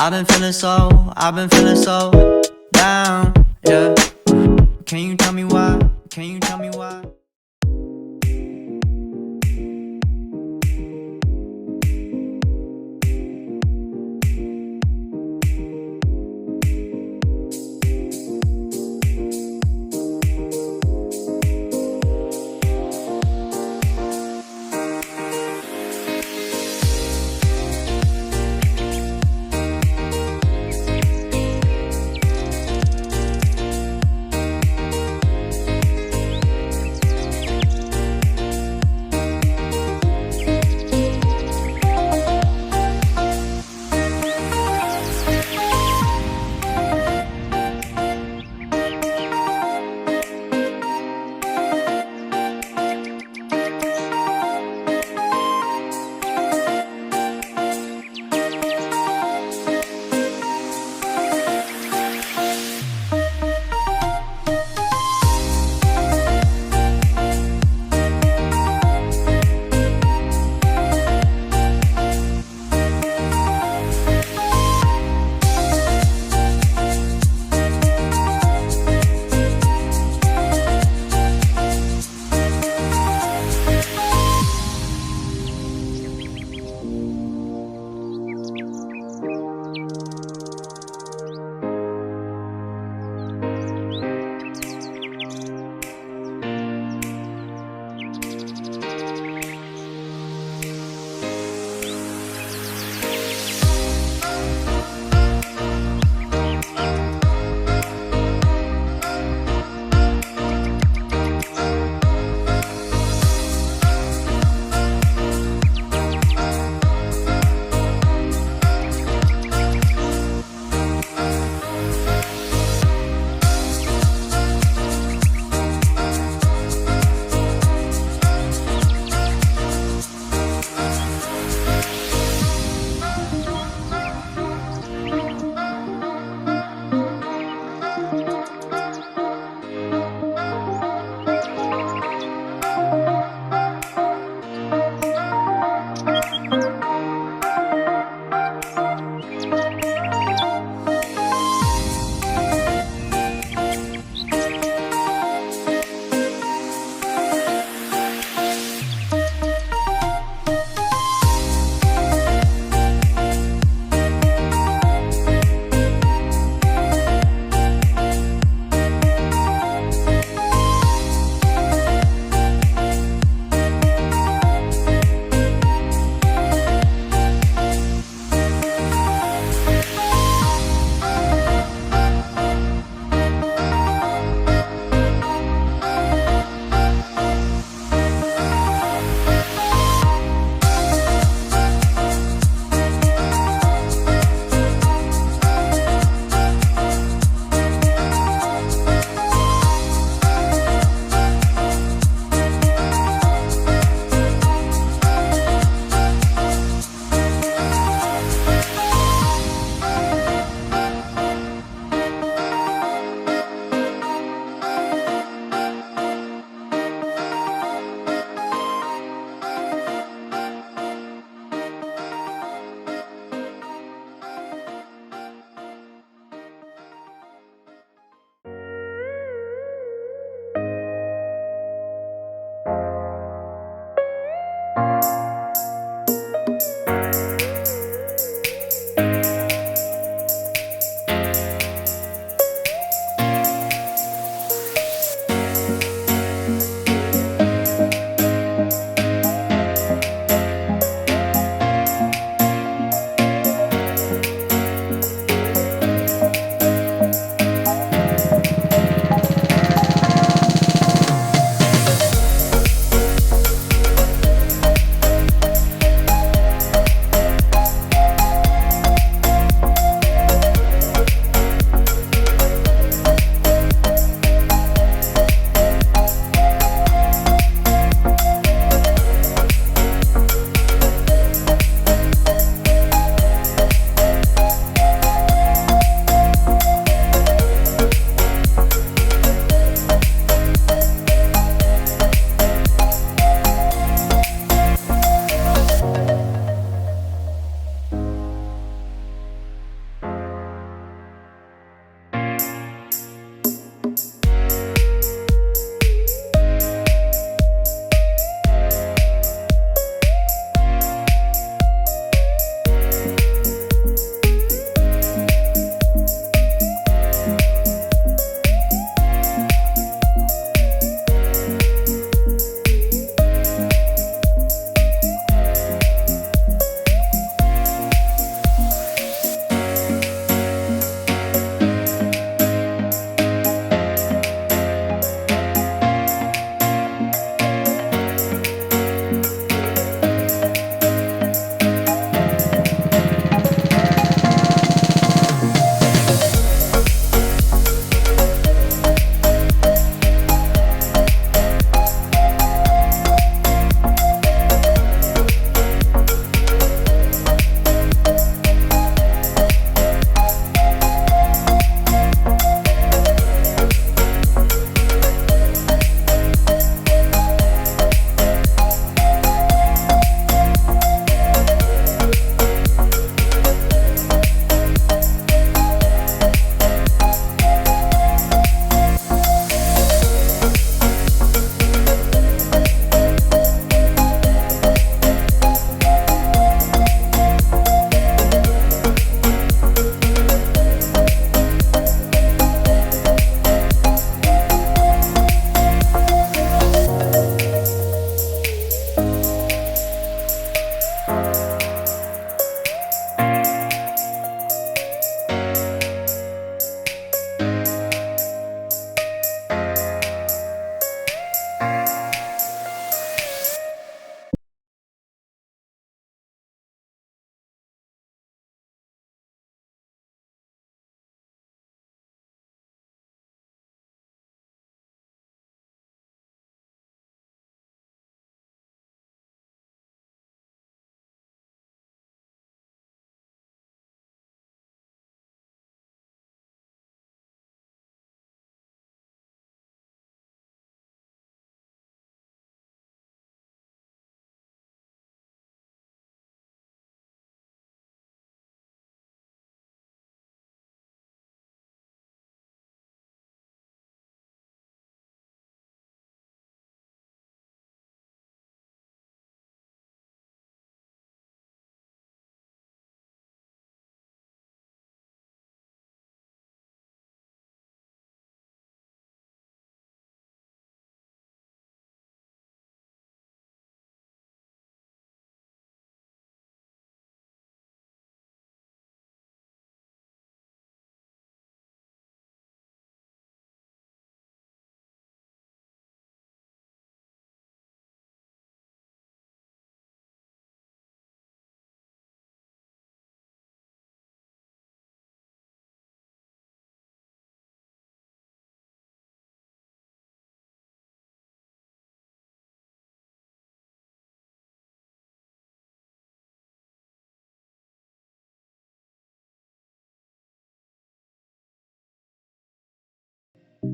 I've been feeling so down, yeah. Can you tell me why? Can you tell me why?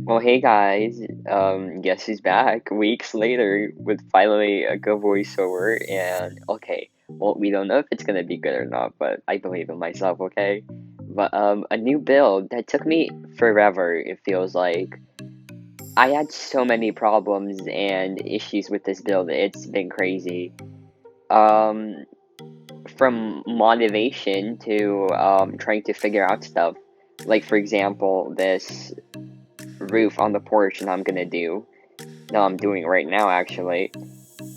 Well, hey guys, guess who's back? Weeks later with finally a good voiceover, and okay, well, we don't know if it's gonna be good or not, but I believe in myself, okay? But, a new build that took me forever, it feels like. I had so many problems and issues with this build, it's been crazy. Um, from motivation to, trying to figure out stuff. Like, for example, this roof on the porch that I'm gonna do. No, I'm doing it right now actually.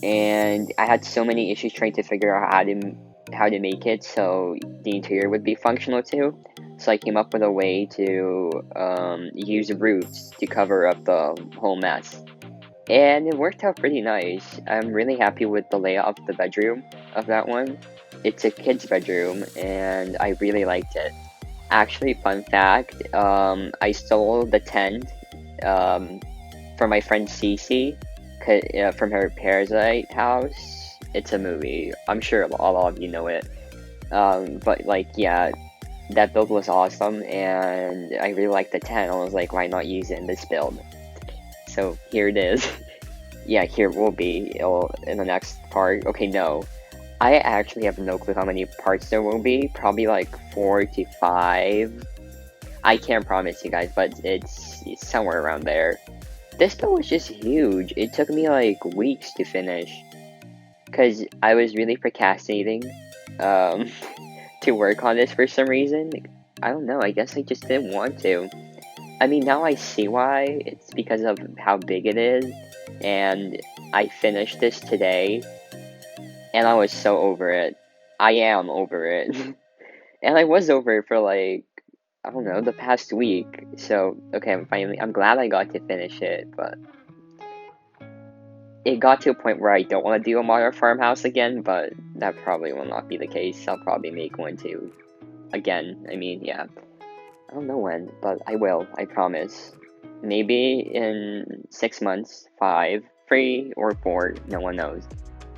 And I had so many issues trying to figure out how to make it so the interior would be functional too. So I came up with a way to use roots to cover up the whole mess. And it worked out pretty nice. I'm really happy with the layout of the bedroom of that one. It's a kid's bedroom and I really liked it. Actually, fun fact, I stole the tent um, from my friend Cece, from her Parasite house. It's a movie. I'm sure all of you know it. But like, yeah, that build was awesome, and I really liked the tent. I was like, why not use it in this build? So here it is. Yeah, here it will be in the next part. Okay, no. I actually have no clue how many parts there will be. Probably like 4 to 5. I can't promise you guys, but it's somewhere around there. This build was just huge. It took me like weeks to finish because I was really procrastinating um, to work on this for some reason. I don't know. I guess I just didn't want to. I mean, now I see why. It's because of how big it is, and I finished this today, and I was so over it. I am over it, and I was over it for like I don't know the past week. So okay, I'm glad I got to finish it, but it got to a point where I don't want to do a modern farmhouse again, but that probably will not be the case. I'll probably make one too. Again, I mean, yeah. I don't know when, but I will, I promise. Maybe in 6 months, 5, 3, or 4, no one knows.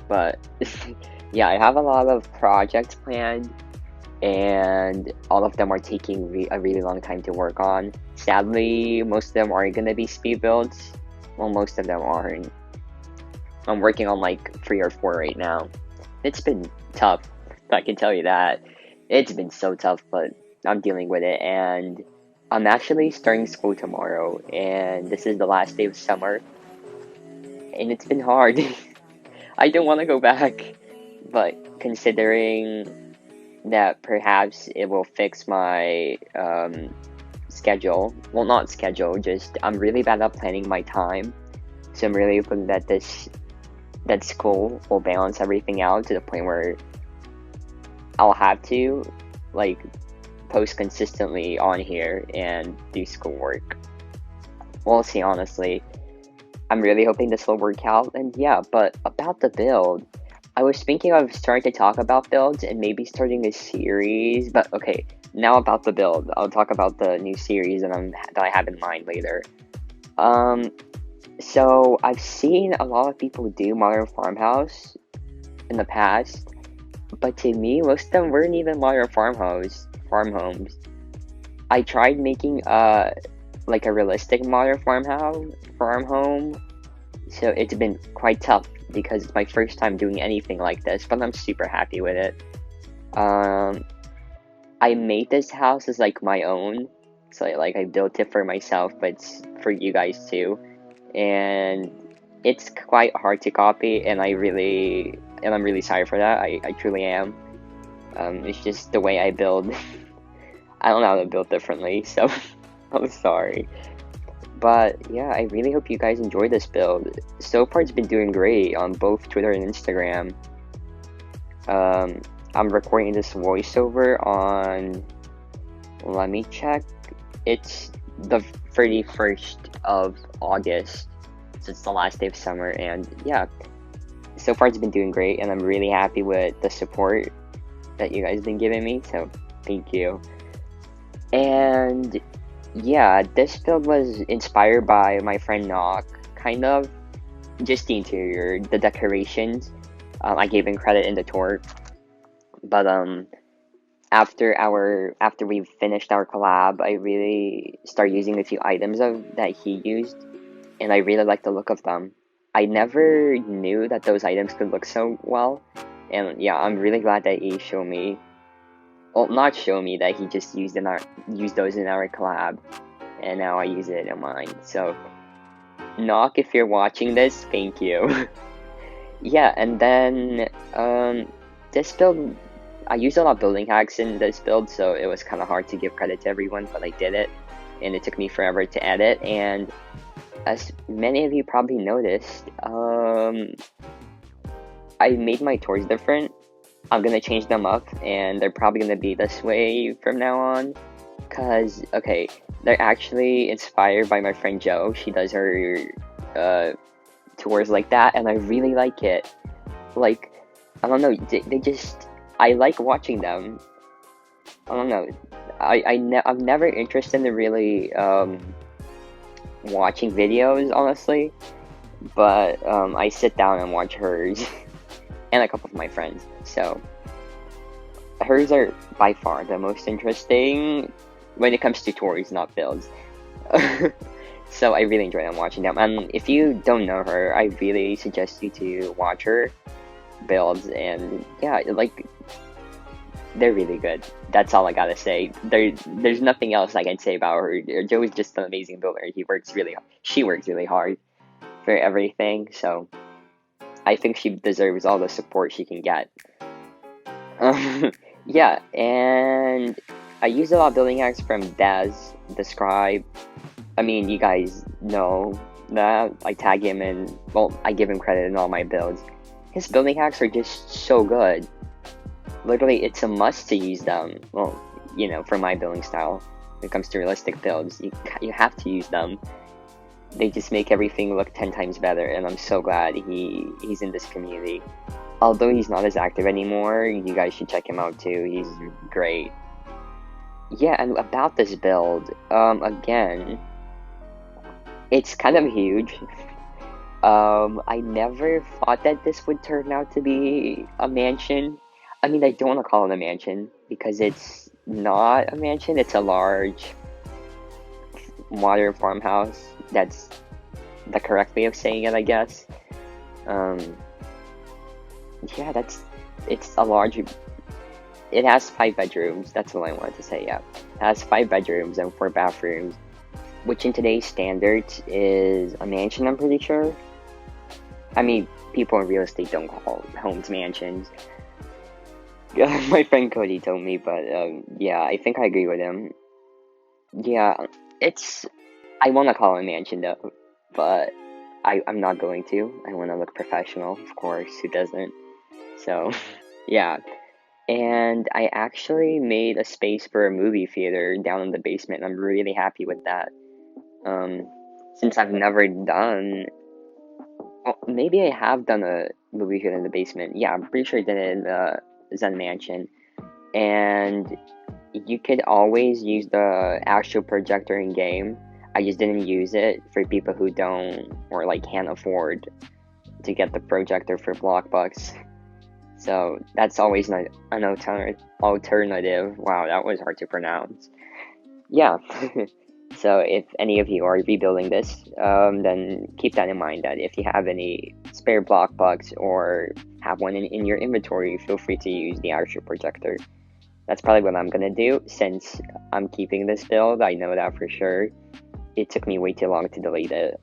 But, yeah, I have a lot of projects planned, and all of them are taking a really long time to work on. Sadly, most of them aren't gonna be speed builds. Well, most of them aren't. I'm working on like 3 or 4 right now. It's been tough, I can tell you that. It's been so tough, but I'm dealing with it, and I'm actually starting school tomorrow, and this is the last day of summer, and it's been hard. I don't want to go back, but considering that perhaps it will fix my schedule, well, not schedule, just I'm really bad at planning my time, so I'm really hoping that that school will balance everything out to the point where I'll have to like post consistently on here and do schoolwork. We'll see, honestly. I'm really hoping this will work out, and yeah, but about the build, I was thinking of starting to talk about builds and maybe starting a series, but okay, now about the build. I'll talk about the new series that I have in mind later. So I've seen a lot of people do Modern Farmhouse in the past, but to me, most of them weren't even modern farm homes. I tried making like a realistic modern farm home, so it's been quite tough because it's my first time doing anything like this, but I'm super happy with it. Um, I made this house as like my own, so like I built it for myself, but it's for you guys too, and it's quite hard to copy, and I'm really sorry for that. I truly am. It's just the way I build. I don't know how to build differently, so I'm sorry. But yeah, I really hope you guys enjoy this build. So far, it's been doing great on both Twitter and Instagram. I'm recording this voiceover on. Let me check. It's the 31st of August, so it's the last day of summer, and yeah. So far, it's been doing great, and I'm really happy with the support that you guys have been giving me, so thank you. And yeah, this build was inspired by my friend Nok, kind of. Just the interior, the decorations. I gave him credit in the tour, but after we finished our collab, I really started using a few items that he used, and I really like the look of them. I never knew that those items could look so well, and yeah, I'm really glad that he showed me. Well, not show me, that he just used those in our collab, and now I use it in mine. So, Nok, if you're watching this, thank you. Yeah, and then this build, I used a lot of building hacks in this build, so it was kind of hard to give credit to everyone, but I did it, and it took me forever to edit. And as many of you probably noticed, I made my tours different. I'm gonna change them up, and they're probably gonna be this way from now on. Cause okay, they're actually inspired by my friend Jo. She does her tours like that, and I really like it. Like, I don't know, they just, I like watching them. I don't know, I'm never interested in really watching videos, honestly, but I sit down and watch hers and a couple of my friends. So hers are by far the most interesting when it comes to tours, not builds. So I really enjoy them watching them. And if you don't know her, I really suggest you to watch her builds. And yeah, like, they're really good. That's all I gotta say. There's nothing else I can say about her. Joe is just an amazing builder. She works really hard for everything. So I think she deserves all the support she can get. Yeah, and I use a lot of building hacks from Daz, the scribe. I mean, you guys know that I tag him and, well, I give him credit in all my builds. His building hacks are just so good. Literally, it's a must to use them. Well, you know, for my building style, when it comes to realistic builds, you have to use them. They just make everything look 10 times better, and I'm so glad he's in this community. Although he's not as active anymore, you guys should check him out too. He's great. Yeah, and about this build, again, it's kind of huge. I never thought that this would turn out to be a mansion. I mean, I don't want to call it a mansion because it's not a mansion. It's a large modern farmhouse. That's the correct way of saying it, I guess. Yeah, it's a large. It has 5 bedrooms. That's all I wanted to say. Yeah, it has 5 bedrooms and 4 bathrooms, which in today's standards is a mansion, I'm pretty sure. I mean, people in real estate don't call homes mansions. My friend Cody told me, but yeah, I think I agree with him. Yeah, I want to call it a mansion though, but I'm not going to. I want to look professional, of course. Who doesn't? So, yeah. And I actually made a space for a movie theater down in the basement. I'm really happy with that. Since I've never done, well, maybe I have done a movie theater in the basement. Yeah, I'm pretty sure I did it in the Zen Mansion. And you could always use the actual projector in game. I just didn't use it for people who don't or like can't afford to get the projector for Bloxburg. So that's always an alternative. Wow, that was hard to pronounce. Yeah. So if any of you are rebuilding this, then keep that in mind, that if you have any spare Bloxburg or have one in your inventory, feel free to use the actual projector. That's probably what I'm gonna do since I'm keeping this build. I know that for sure. It took me way too long to delete it.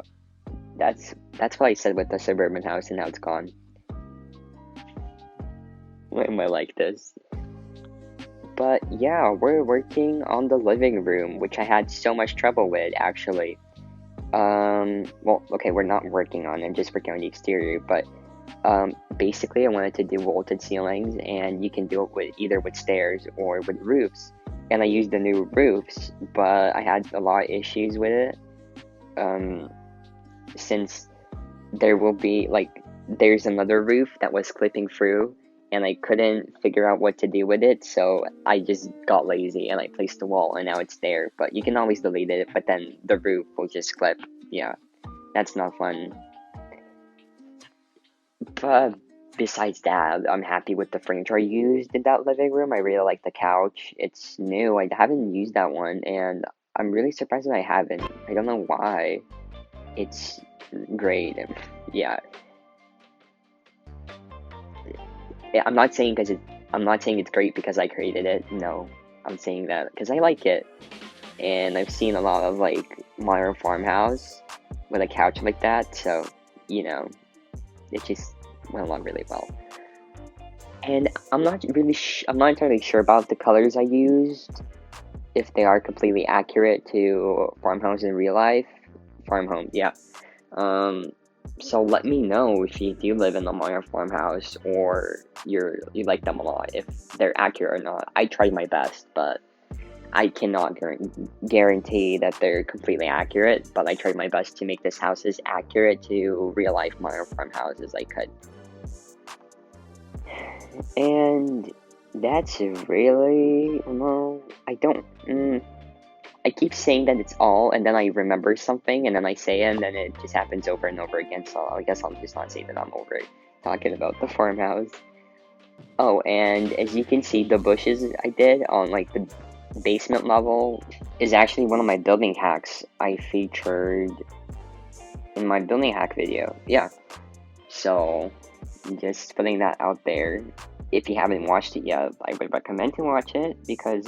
That's what I said with the suburban house, and now it's gone. Why am I like this? But yeah, we're working on the living room, which I had so much trouble with, actually. Well, okay, we're not working on it, just working on the exterior, but basically I wanted to do vaulted ceilings, and you can do it either with stairs or with roofs. And I used the new roofs, but I had a lot of issues with it. Since there's another roof that was clipping through, and I couldn't figure out what to do with it, so I just got lazy and I placed the wall, and now it's there. But you can always delete it, but then the roof will just clip. Yeah, that's not fun. But besides that, I'm happy with the furniture I used in that living room. I really like the couch. It's new. I haven't used that one, and I'm really surprised that I haven't. I don't know why. It's great. Yeah. I'm not saying it's great because I created it. No, I'm saying that because I like it, and I've seen a lot of like modern farmhouse with a couch like that. So it just went along really well. And I'm not entirely sure about the colors I used, if they are completely accurate to farmhouse in real life. Farm home, yeah. So let me know if you do live in a modern farmhouse or you like them a lot, if they're accurate or not. I tried my best, but I cannot guarantee that they're completely accurate, but I tried my best to make this house as accurate to real life modern farmhouse as I could. And that's really, no, I don't, I keep saying that it's all, and then I remember something, and then I say it, and then it just happens over and over again, so I guess I'll just not say that I'm over it, talking about the farmhouse. Oh, and as you can see, the bushes I did on, like, the basement level is actually one of my building hacks I featured in my building hack video. Yeah. So, just putting that out there. If you haven't watched it yet, I would recommend to watch it, because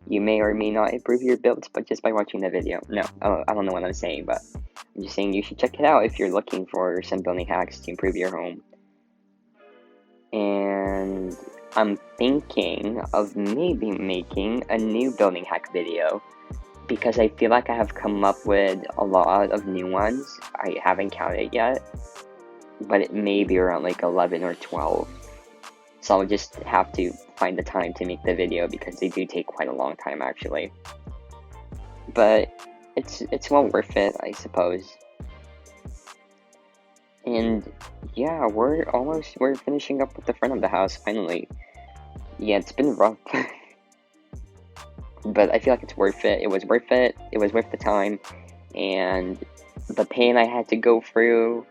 you may or may not improve your builds, but just by watching the video. No, I don't know what I'm saying, but I'm just saying you should check it out if you're looking for some building hacks to improve your home. And I'm thinking of maybe making a new building hack video, because I feel like I have come up with a lot of new ones. I haven't counted yet, but it may be around like 11 or 12. So I'll just have to find the time to make the video, because they do take quite a long time actually. But it's well worth it, I suppose. And yeah, we're finishing up with the front of the house finally. Yeah, it's been rough. But I feel like it's worth it. It was worth it. It was worth the time and the pain I had to go through.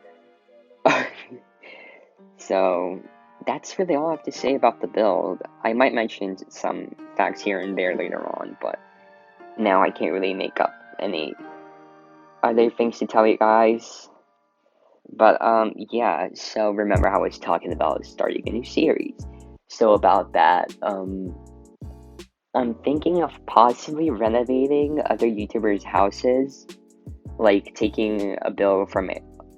So that's really all I have to say about the build. I might mention some facts here and there later on, but now I can't really make up any other things to tell you guys. But yeah, so remember how I was talking about starting a new series. So about that, I'm thinking of possibly renovating other YouTubers' houses, like taking a build from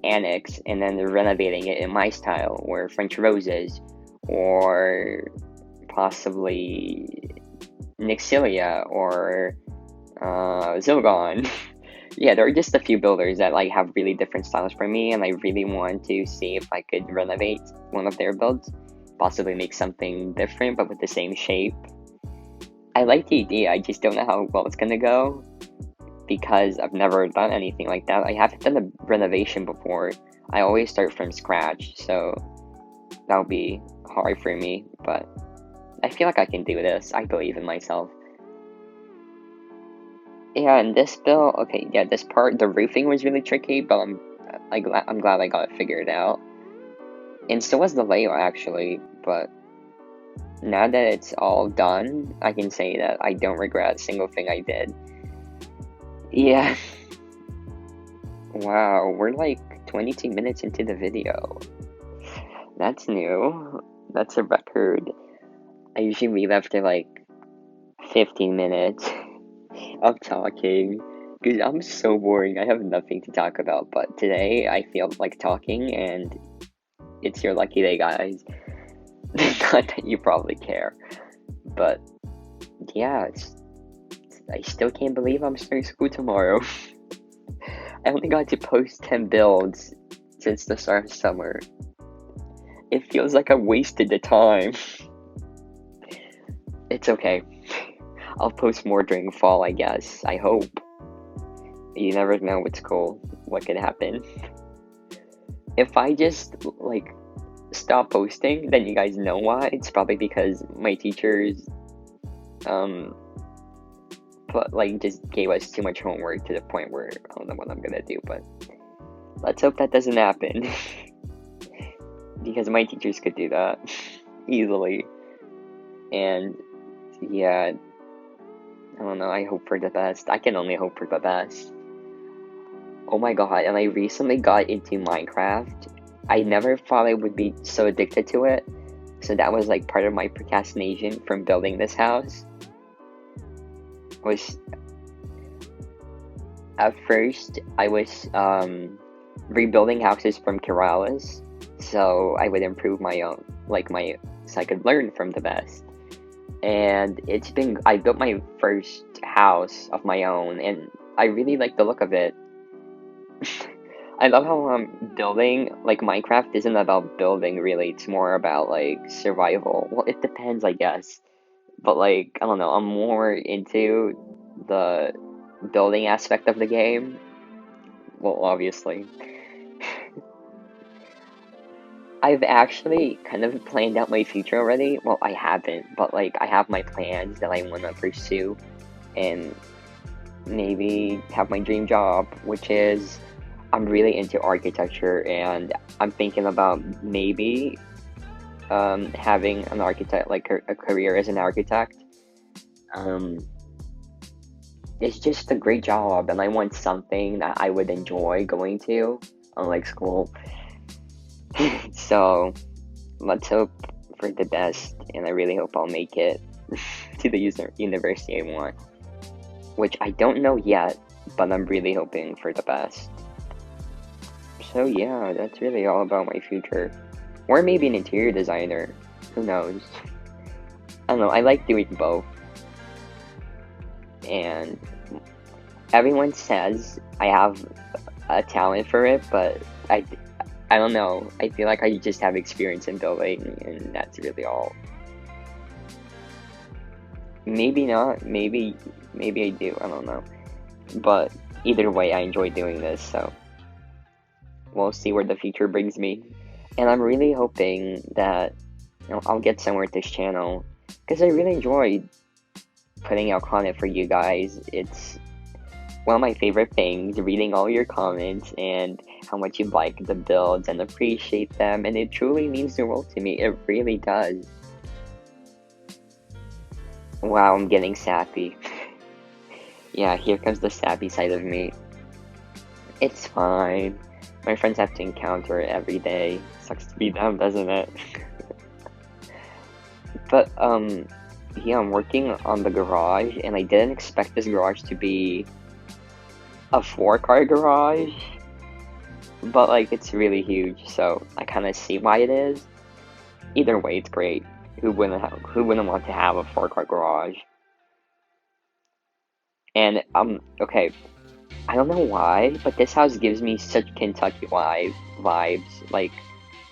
Annex and then renovating it in my style, or French Roses, or possibly Nixilia, or Zilgon. Yeah, there are just a few builders that like have really different styles from me, and I really want to see if I could renovate one of their builds, possibly make something different but with the same shape. I like the idea, I just don't know how well it's gonna go, because I've never done anything like that. I haven't done a renovation before. I always start from scratch, so that'll be hard for me, but I feel like I can do this. I believe in myself. Yeah, and this build, okay, yeah, this part, the roofing was really tricky, but I'm glad I got it figured out. And so was the layout, actually, but now that it's all done, I can say that I don't regret a single thing I did. Yeah. Wow, we're like 22 minutes into the video. That's new. That's a record. I usually leave after like 15 minutes of talking, because I'm so boring. I have nothing to talk about, but today I feel like talking, and it's your lucky day, guys. Not that you probably care, but yeah, I still can't believe I'm starting school tomorrow. I only got to post 10 builds since the start of summer. It feels like I wasted the time. It's okay. I'll post more during fall, I guess. I hope. You never know with school what could happen. If I just, like, stop posting, then you guys know why. It's probably because my teachers, just gave us too much homework to the point where I don't know what I'm gonna do, but let's hope that doesn't happen. because my teachers could do that easily. And yeah, I don't know, I hope for the best. I can only hope for the best. Oh my god, and I recently got into Minecraft. I never thought I would be so addicted to it. So that was like part of my procrastination from building this house. Was at first I was rebuilding houses from Keralis, so I would improve my own, so I could learn from the best. And I built my first house of my own, and I really like the look of it. I love how building, like, Minecraft isn't about building really, it's more about like survival. Well, it depends, I guess. But like, I don't know, I'm more into the building aspect of the game. Well, obviously. I've actually kind of planned out my future already. Well, I haven't, but like, I have my plans that I want to pursue and maybe have my dream job, which is I'm really into architecture, and I'm thinking about maybe having an architect, like a career as an architect. It's just a great job, and I want something that I would enjoy going to, unlike school. So let's hope for the best, and I really hope I'll make it to the university I want, which I don't know yet, but I'm really hoping for the best. So yeah, that's really all about my future. Or maybe an interior designer. Who knows? I don't know, I like doing both. And everyone says I have a talent for it, but I don't know. I feel like I just have experience in building, and that's really all. Maybe not. Maybe I do. I don't know. But either way, I enjoy doing this, so we'll see where the future brings me. And I'm really hoping that I'll get somewhere with this channel, because I really enjoy putting out content for you guys. It's one of my favorite things, reading all your comments and how much you like the builds and appreciate them, and it truly means the world to me. It really does. Wow, I'm getting sappy. Yeah, here comes the sappy side of me. It's fine. My friends have to encounter it every day. Sucks to be them, doesn't it? But, yeah, I'm working on the garage, and I didn't expect this garage to be a 4-car garage, but like, it's really huge, so I kind of see why it is. Either way, it's great. Who wouldn't want to have a 4-car garage? And okay, I don't know why, but this house gives me such Kentucky vibes. Like,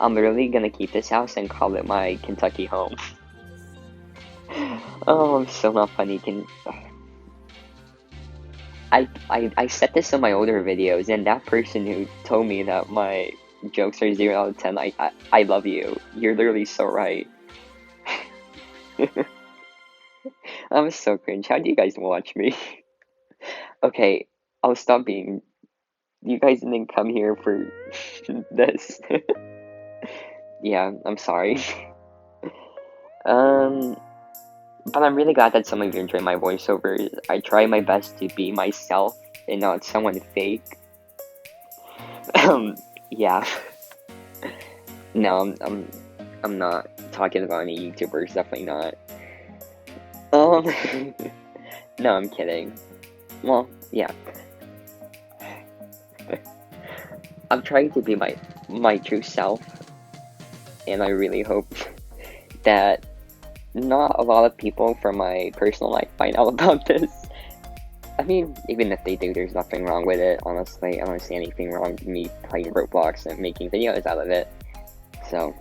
I'm literally gonna keep this house and call it my Kentucky home. Oh, I'm so not funny. I said this in my older videos, and that person who told me that my jokes are 0 out of 10, I love you. You're literally so right. I'm so cringe. How do you guys watch me? Okay, I'll stop being. You guys didn't come here for this. Yeah, I'm sorry. But I'm really glad that some of you enjoy my voiceovers. I try my best to be myself and not someone fake. Yeah. No, I'm not talking about any YouTubers, definitely not. No, I'm kidding. Well, yeah. I'm trying to be my true self, and I really hope that not a lot of people from my personal life find out about this. I mean, even if they do, there's nothing wrong with it, honestly. I don't see anything wrong with me playing Roblox and making videos out of it. So,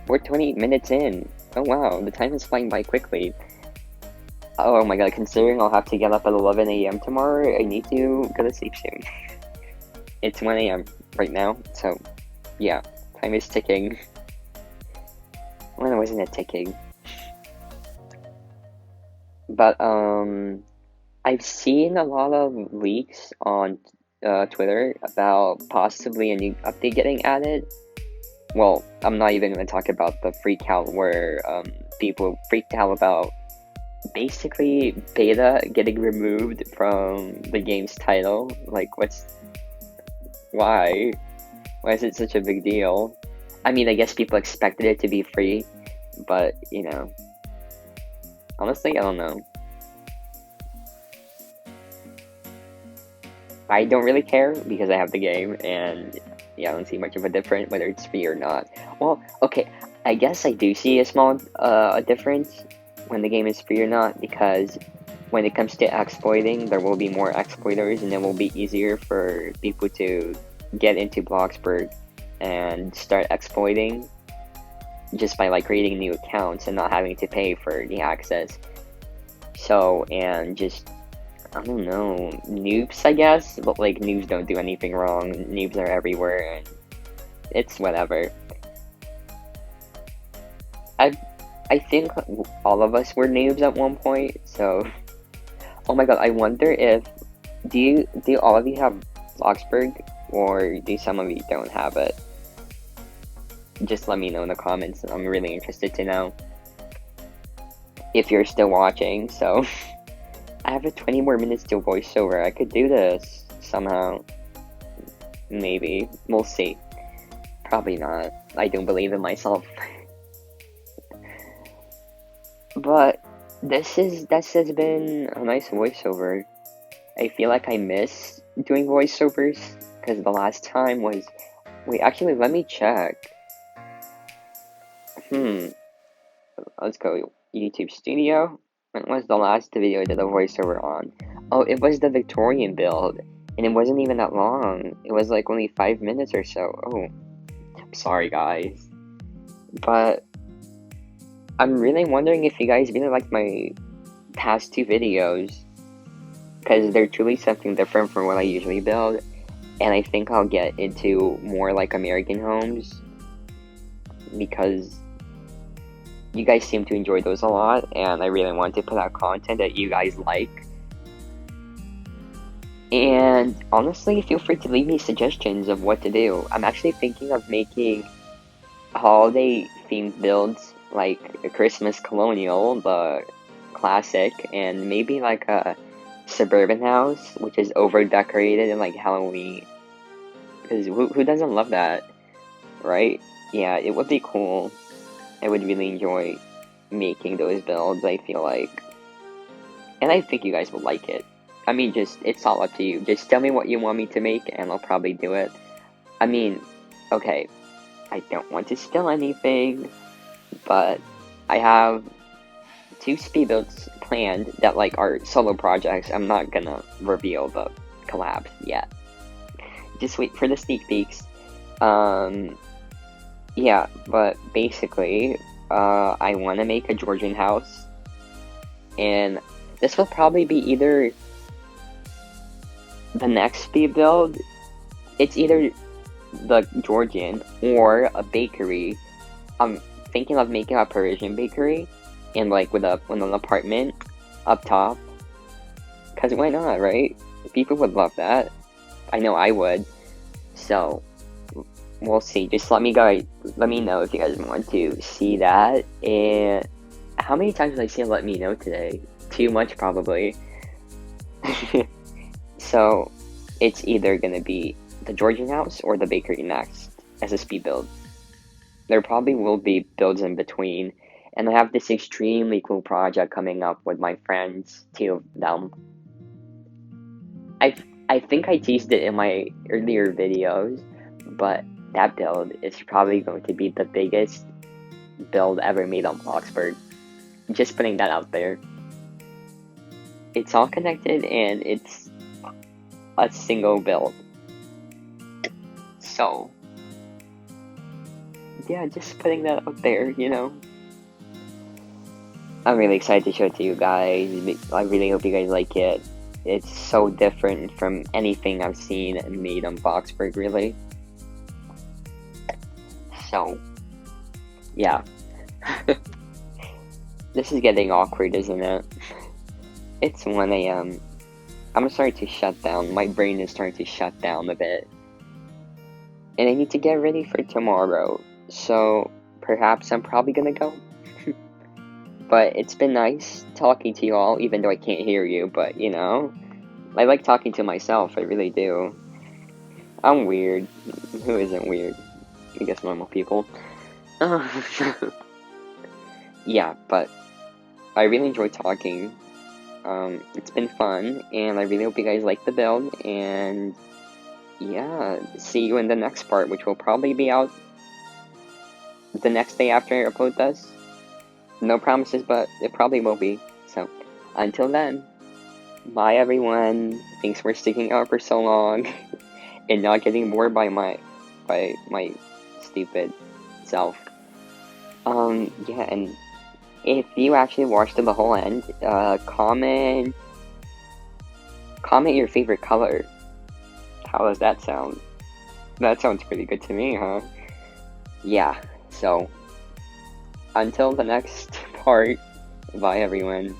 we're 20 minutes in. Oh wow, the time is flying by quickly. Oh my god, considering I'll have to get up at 11 AM tomorrow, I need to go to sleep soon. It's 1 AM right now, so yeah, time is ticking. When wasn't it ticking? But, I've seen a lot of leaks on Twitter about possibly a new update getting added. well, I'm not even going to talk about the freak out where people freaked out about basically beta getting removed from the game's title. Like, why? Why is it such a big deal? I mean, I guess people expected it to be free, but, you know, honestly, I don't know. I don't really care because I have the game, and yeah, I don't see much of a difference whether it's free or not. Well, okay, I guess I do see a small difference when the game is free or not, because when it comes to exploiting, there will be more exploiters, and it will be easier for people to get into Bloxburg and start exploiting just by like creating new accounts and not having to pay for the access. So, and just, I don't know, noobs, I guess, but like noobs don't do anything wrong. Noobs are everywhere, and it's whatever. I think all of us were noobs at one point, so oh my god, I wonder if do all of you have Bloxburg, or do some of you don't have it? Just let me know in the comments. I'm really interested to know if you're still watching. So I have 20 more minutes to voiceover. I could do this somehow. Maybe. We'll see. Probably not. I don't believe in myself. But this has been a nice voiceover. I feel like I miss doing voiceovers because the last time was... Wait, actually, let me check. Let's go YouTube Studio. When was the last video I did a voiceover on? Oh, it was the Victorian build, and it wasn't even that long. It was like only 5 minutes or so. Oh, I'm sorry guys. But I'm really wondering if you guys really liked my past 2 videos, because they're truly something different from what I usually build, and I think I'll get into more like American homes, because you guys seem to enjoy those a lot, and I really want to put out content that you guys like. And honestly, feel free to leave me suggestions of what to do. I'm actually thinking of making holiday themed builds, like a Christmas colonial, the classic, and maybe like a suburban house, which is over decorated in like Halloween. Because who doesn't love that, right? Yeah, it would be cool. I would really enjoy making those builds, I feel like. And I think you guys will like it. I mean, it's all up to you. Just tell me what you want me to make, and I'll probably do it. I mean, okay, I don't want to steal anything, but I have 2 speed builds planned that like are solo projects. I'm not gonna reveal the collab yet. Just wait for the sneak peeks. Yeah, but basically, I want to make a Georgian house, and this will probably be either the next speed build. It's either the Georgian or a bakery. I'm thinking of making a Parisian bakery, and like with an apartment up top. Cause why not, right? People would love that. I know I would. So we'll see. Just let me know if you guys want to see that. And how many times did I say let me know today? Too much, probably. So it's either gonna be the Georgian house or the bakery next as a speed build. There probably will be builds in between, and I have this extremely cool project coming up with my friends, 2 of them. I think I teased it in my earlier videos, but that build is probably going to be the biggest build ever made on Bloxburg. Just putting that out there. It's all connected, and it's a single build. So yeah, just putting that out there, you know. I'm really excited to show it to you guys. I really hope you guys like it. It's so different from anything I've seen and made on Bloxburg, really. So, yeah. This is getting awkward, isn't it? It's 1 AM. I'm starting to shut down. My brain is starting to shut down a bit. And I need to get ready for tomorrow. So perhaps I'm probably gonna go. But it's been nice talking to you all, even though I can't hear you, but you know, I like talking to myself, I really do. I'm weird. Who isn't weird? I guess normal people. Yeah, but I really enjoy talking. It's been fun, and I really hope you guys like the build, and yeah, see you in the next part, which will probably be out the next day after I upload this. No promises, but it probably will be. So, until then, bye everyone. Thanks for sticking out for so long, and not getting bored by my stupid self. Yeah, and if you actually watched to the whole end, comment your favorite color. How does that sound? That sounds pretty good to me, huh? Yeah, so, until the next part, bye everyone.